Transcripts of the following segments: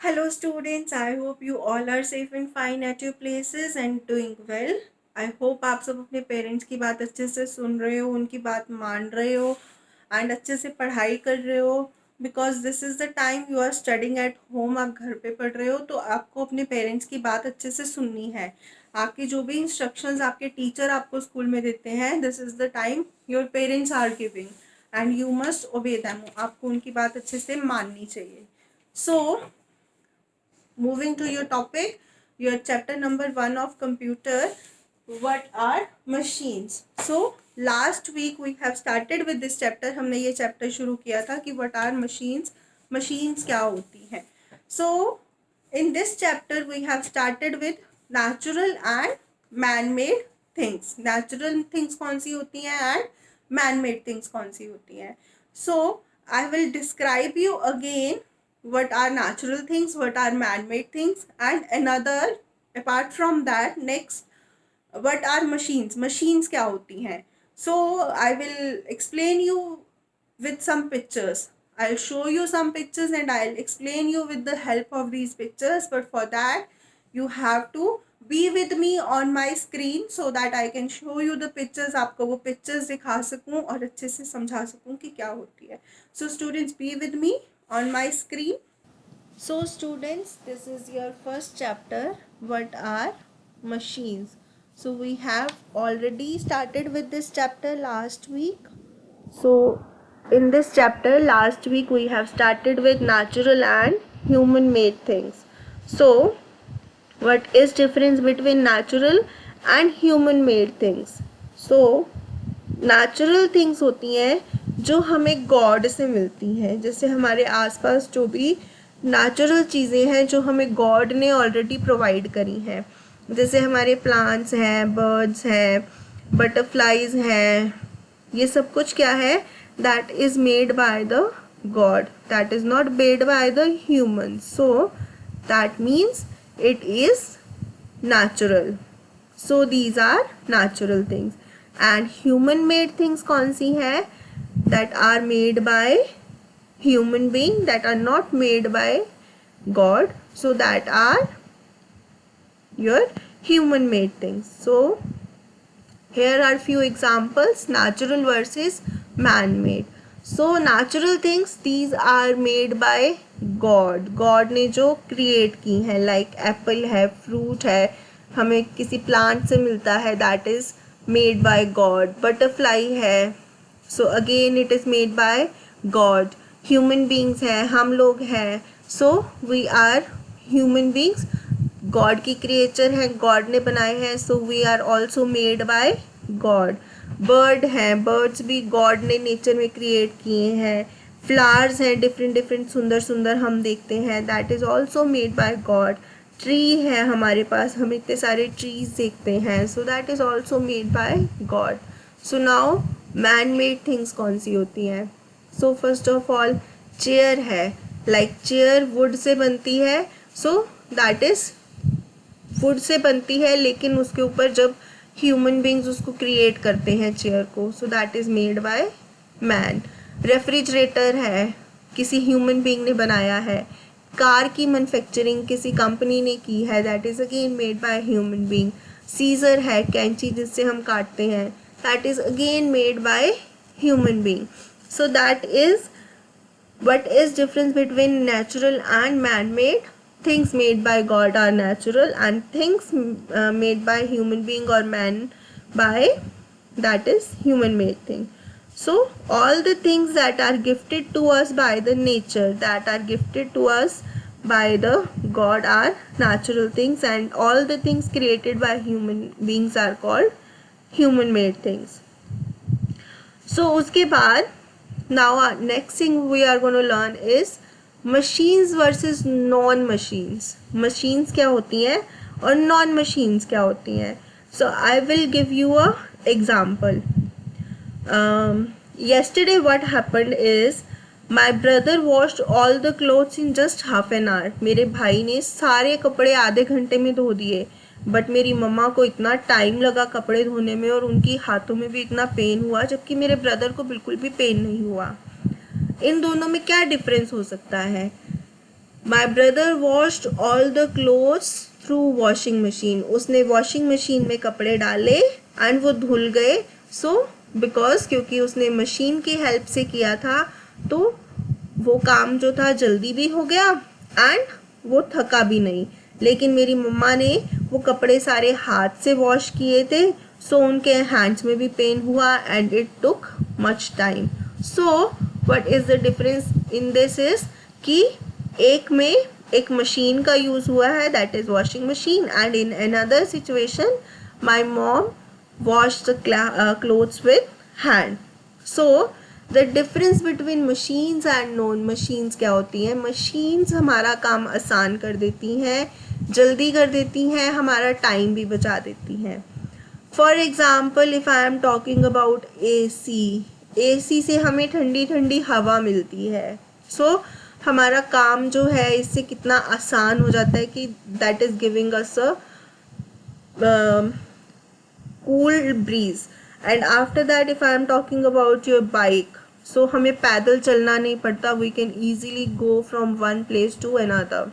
Hello students, I hope you all are safe and fine at your places and doing well. I hope आप सब अपने parents की बात अच्छे से सुन रहे हो, उनकी बात मान रहे हो एंड अच्छे से पढ़ाई कर रहे हो because this is the time you are studying at home. आप घर पे पढ़ रहे हो तो आपको अपने पेरेंट्स की बात अच्छे से सुननी है। आपके जो भी इंस्ट्रक्शंस आपके टीचर आपको स्कूल में देते हैं, this is the time your parents are giving and you must obey them. आपको उनकी बात अच्छे से माननी चाहिए। सो moving to your topic, your chapter number 1 of computer, what are machines? So last week we have started with this chapter. हमने ये chapter शुरू किया था कि what are machines, machines क्या होती हैं. So in this chapter we have started with natural and man-made things. Natural things कौन सी होती हैं and man-made things कौन सी होती हैं. So I will describe you again what are natural things, what are man-made things, and another apart from that, next what are machines. Machines क्या होती हैं. So I will explain you with some pictures. I'll show you some pictures and I'll explain you with the help of these pictures, but for that you have to be with me on my screen so that I can show you the pictures. आपको वो pictures दिखा सकूँ और अच्छे से समझा सकूँ कि क्या होती है. So students, be with me on my screen. So students, this is your first chapter, what are machines. So we have already started with this chapter last week. So in this chapter last week we have started with natural and human made things. So what is difference between natural and human made things? So natural things होती हैं जो हमें God से मिलती हैं, जैसे हमारे आसपास जो भी नेचुरल चीज़ें हैं जो हमें गॉड ने ऑलरेडी प्रोवाइड करी हैं, जैसे हमारे प्लांट्स हैं, बर्ड्स हैं, बटरफ्लाइज हैं, ये सब कुछ क्या है, that is made by the God, that is not made by the human. So that means it is natural. So these are natural things. And human made things कौन सी है, that are made by human being, that are not made by God. So that are your human made things. So here are few examples, natural versus man made. So natural things, these are made by God. God ने जो create की हैं, like apple है, fruit है, हमें किसी plant से मिलता है, that is made by God. Butterfly है, so again it is made by God. Human beings है, हम लोग हैं, so we are human beings. God की क्रिएचर हैं, गॉड ने बनाए हैं, so we are also made by God. Bird हैं, बर्ड्स भी गॉड ने नेचर में क्रिएट किए हैं. फ्लावर्स हैं, डिफरेंट डिफरेंट सुंदर सुंदर हम देखते हैं, that is also made by God. Tree है हमारे पास, हम इतने सारे ट्रीज देखते हैं, सो that is also made by God. So now man made things कौन सी होती हैं. So first of all chair है, लाइक चेयर वुड से बनती है, सो दैट इज़ वुड से बनती है, लेकिन उसके ऊपर जब ह्यूमन बींग्स उसको क्रिएट करते हैं चेयर को, सो that is made by man. Refrigerator है, किसी ह्यूमन बींग ने बनाया है. कार की मैन्युफैक्चरिंग किसी कंपनी ने की है, that is again made by human being. Scissor है, कैंची जिससे हम काटते हैं, that is again made by human being. So that is what is difference between natural and man-made. Things made by God are natural and things made by human being or man by, that is human made thing. So all the things that are gifted to us by the nature, that are gifted to us by the God are natural things, and all the things created by human beings are called human made things. So उसके बाद now next thing we are going to learn is machines versus non machines. machines क्या होती हैं और non machines क्या होती हैं. So I will give you a example. Yesterday what happened is my brother washed all the clothes in just half an hour. मेरे भाई ने सारे कपड़े आधे घंटे में धो दिए, बट मेरी मम्मा को इतना टाइम लगा कपड़े धोने में और उनकी हाथों में भी इतना पेन हुआ, जबकि मेरे ब्रदर को बिल्कुल भी पेन नहीं हुआ. इन दोनों में क्या डिफरेंस हो सकता है. My brother washed all the clothes through washing machine, उसने वॉशिंग मशीन में कपड़े डाले एंड वो धुल गए। सो बिकॉज क्योंकि उसने मशीन की हेल्प से किया था तो वो काम जो था जल्दी भी हो गया एंड वो थका भी नहीं। लेकिन मेरी मम्मा ने वो कपड़े सारे हाथ से वॉश किए थे, सो उनके हैंड्स में भी पेन हुआ and it took much time. So what is the difference in this is कि एक में एक मशीन का यूज हुआ है, that is washing machine, and in another situation my mom wash the clothes with hand. So the difference between machines and non machines क्या होती है? मशीन्स हमारा काम आसान कर देती हैं, जल्दी कर देती हैं, हमारा टाइम भी बचा देती हैं। For example if I am talking about AC से हमें ठंडी ठंडी हवा मिलती है। सो हमारा काम जो है इससे कितना आसान हो जाता है कि that is giving us a cool breeze. And after that if I am talking about your bike, so हमें पैदल चलना नहीं पड़ता, we can easily go from one place to another.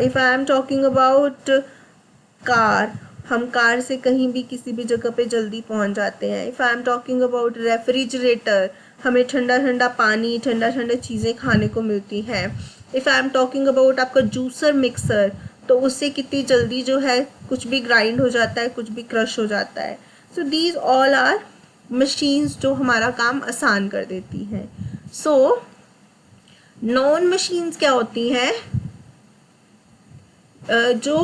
If I am talking about car, हम car से कहीं भी किसी भी जगह पे जल्दी पहुंच जाते हैं। If I am talking about refrigerator, हमें ठंडा ठंडा पानी, ठंडा ठंडा चीज़ें खाने को मिलती हैं। If I am talking about आपका जूसर मिक्सर, तो उससे कितनी जल्दी जो है कुछ भी ग्राइंड हो जाता है, कुछ भी क्रश हो जाता है। So these all are machines जो हमारा काम आसान कर देती हैं। सो नॉन मशीन्स क्या होती हैं? जो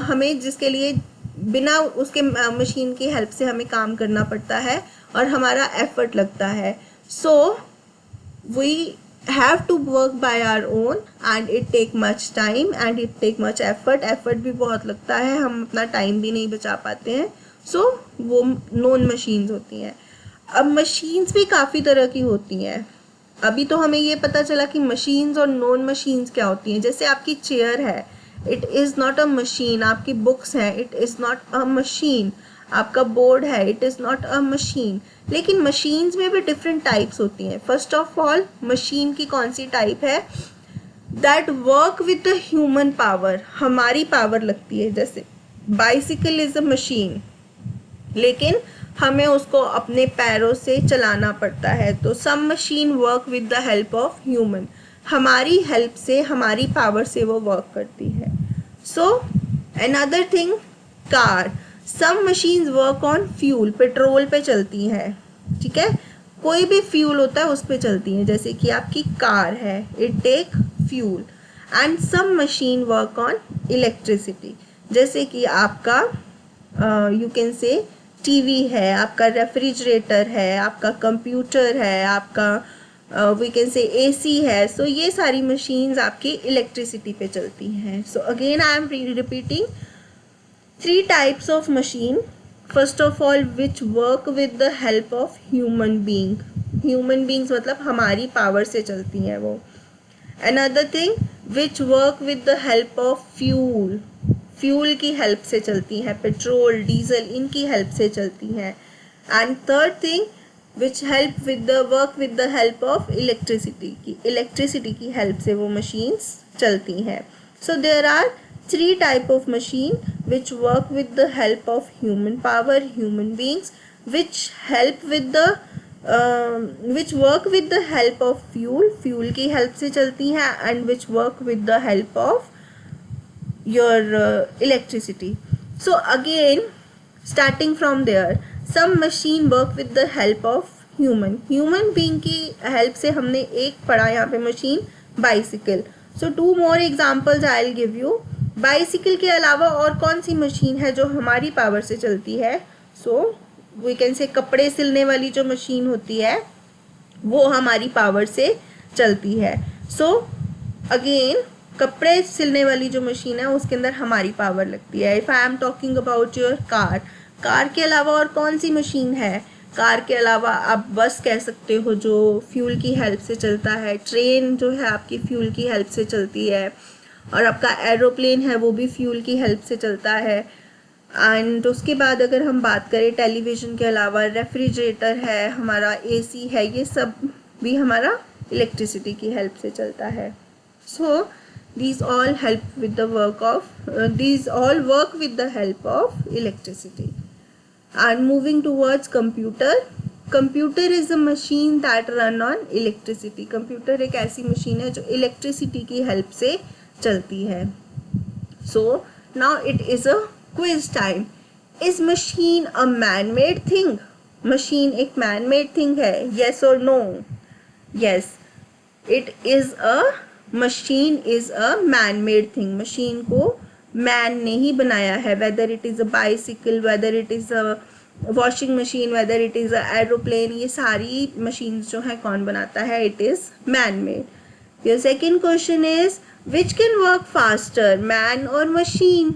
हमें जिसके लिए बिना उसके मशीन की हेल्प से हमें काम करना पड़ता है और हमारा एफर्ट लगता है। So we have to work by our own and it take much time and it take much effort भी बहुत लगता है, हम अपना टाइम भी नहीं बचा पाते हैं। सो वो नॉन मशीन्स होती हैं। अब मशीन्स भी काफ़ी तरह की होती हैं। अभी तो हमें ये पता चला कि मशीन्स और नॉन मशीन्स क्या होती हैं। जैसे आपकी चेयर है, it is not a machine. आपकी बुक्स हैं, it is not a machine. आपका बोर्ड है, it is not a machine. लेकिन मशीन्स में भी डिफरेंट टाइप्स होती हैं। फर्स्ट ऑफ ऑल, मशीन की कौन सी टाइप है? That work with the human power, हमारी पावर लगती है। जैसे बाइसिकल इज़ अ मशीन, लेकिन हमें उसको अपने पैरों से चलाना पड़ता है। तो some machine work with the help of human, हमारी हेल्प से, हमारी पावर से वो वर्क करती है। So another thing, car, some machines work on fuel, petrol पे चलती है। ठीक है, कोई भी फ्यूल होता है उस पे चलती है। जैसे कि आपकी कार है, it take fuel. And some machine work on electricity, जैसे कि आपका यू कैन से टीवी है, आपका रेफ्रिजरेटर है, आपका कंप्यूटर है, आपका वी कैन से AC है। सो ये सारी मशीन्स आपकी इलेक्ट्रिसिटी पे चलती हैं। So again I am repeating 3 types of machine. First of all, which work with the help of human being, human beings मतलब हमारी पावर से चलती हैं वो। Another thing, which work with the help of fuel, fuel की help से चलती हैं, पेट्रोल, डीजल, इनकी हेल्प से चलती हैं। And third thing, which help with the work with the help of electricity की हेल्प से वो मशीन्स चलती हैं। So there are 3 type of machine which work with the help of human power, human beings, which help with the which work with the help of fuel की help से चलती हैं, and which work with the help of your electricity. So again, starting from there, some machine work with the help of human being की help से हमने एक पढ़ा यहाँ पे machine bicycle. So 2 more examples I'll give you. Bicycle के अलावा और कौन सी मशीन है जो हमारी पावर से चलती है? सो वी कैन से कपड़े सिलने वाली जो मशीन होती है वो हमारी पावर से चलती है। सो अगेन, कपड़े सिलने वाली जो मशीन है उसके अंदर हमारी पावर लगती है। If I am talking about your car, car के अलावा और कौन सी मशीन है? कार के अलावा आप बस कह सकते हो जो फ्यूल की हेल्प से चलता है, ट्रेन जो है आपकी फ्यूल की हेल्प से चलती है, और आपका एरोप्लेन है वो भी फ्यूल की हेल्प से चलता है। एंड उसके बाद अगर हम बात करें टेलीविज़न के अलावा, रेफ्रिजरेटर है, हमारा AC है, ये सब भी हमारा इलेक्ट्रिसिटी की हेल्प से चलता है. सो these all help with the work of these all work with the help of electricity. And moving towards computer. Computer is a machine that run on electricity. Computer एक ऐसी मशीन है जो electricity की help से चलती है. So now it is a quiz time. Is machine a man-made thing? Machine एक man-made thing है. Yes or no? Yes. It is a machine is a man-made thing. Machine को man ने ही बनाया है. Whether it is a bicycle, whether it is a washing machine, whether it is a aeroplane, ये सारी machines जो है कौन बनाता है? It is man-made. Your second question is which can work faster, man or machine?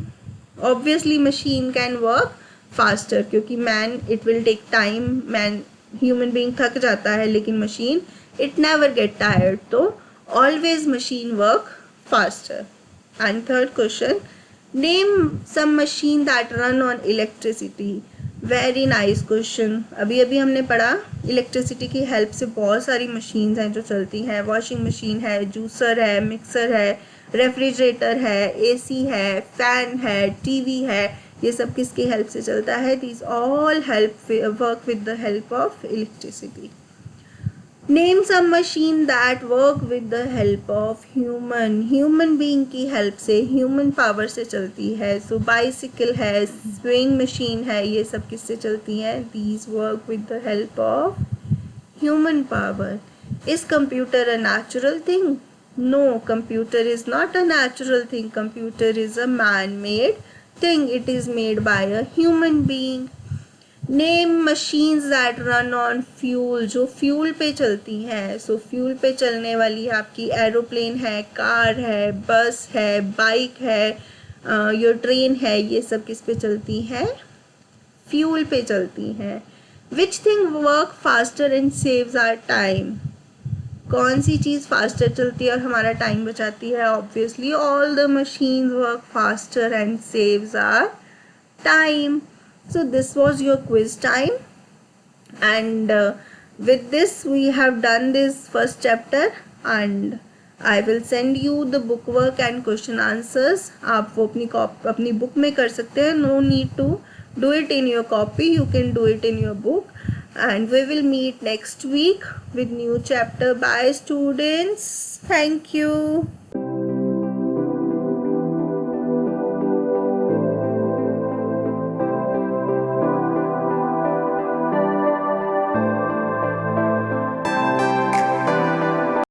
Obviously machine can work faster क्योंकि man it will take time. Man human being थक जाता है लेकिन machine it never get tired. तो always machine work faster. And third question, name some machine that run on electricity. Very nice question. अभी अभी हमने पढ़ा इलेक्ट्रिसिटी की हेल्प से बहुत सारी मशीन्स हैं जो चलती हैं. वॉशिंग मशीन है, जूसर है, मिक्सर है, रेफ्रिजरेटर है, एसी है, फैन है, टीवी है. ये सब किसकी हेल्प से चलता है? These all help work with the help of electricity. Name some machine that work with the help of human being की हेल्प से, human power से चलती है. So bicycle है, swing machine है, ये सब किससे चलती हैं? These work with the help of human power. Is computer a natural thing? No, computer is not a natural thing. Computer is a man-made thing. It is made by a human being. Name machines that run on fuel, जो fuel पे चलती हैं. सो fuel पे चलने वाली आपकी aeroplane है, car है, बस है, बाइक है, योर ट्रेन है, ये सब किस पे चलती हैं? फ्यूल पे चलती हैं. Which thing work faster and saves our time? कौन सी चीज़ फास्टर चलती है और हमारा टाइम बचाती है? Obviously all the machines work faster and saves our time. So this was your quiz time, and with this we have done this first chapter, and I will send you the book work and question answers. आप वो अपनी book में कर सकते हैं. No need to do it in your copy. You can do it in your book, and we will meet next week with new chapter. Bye students. Thank you.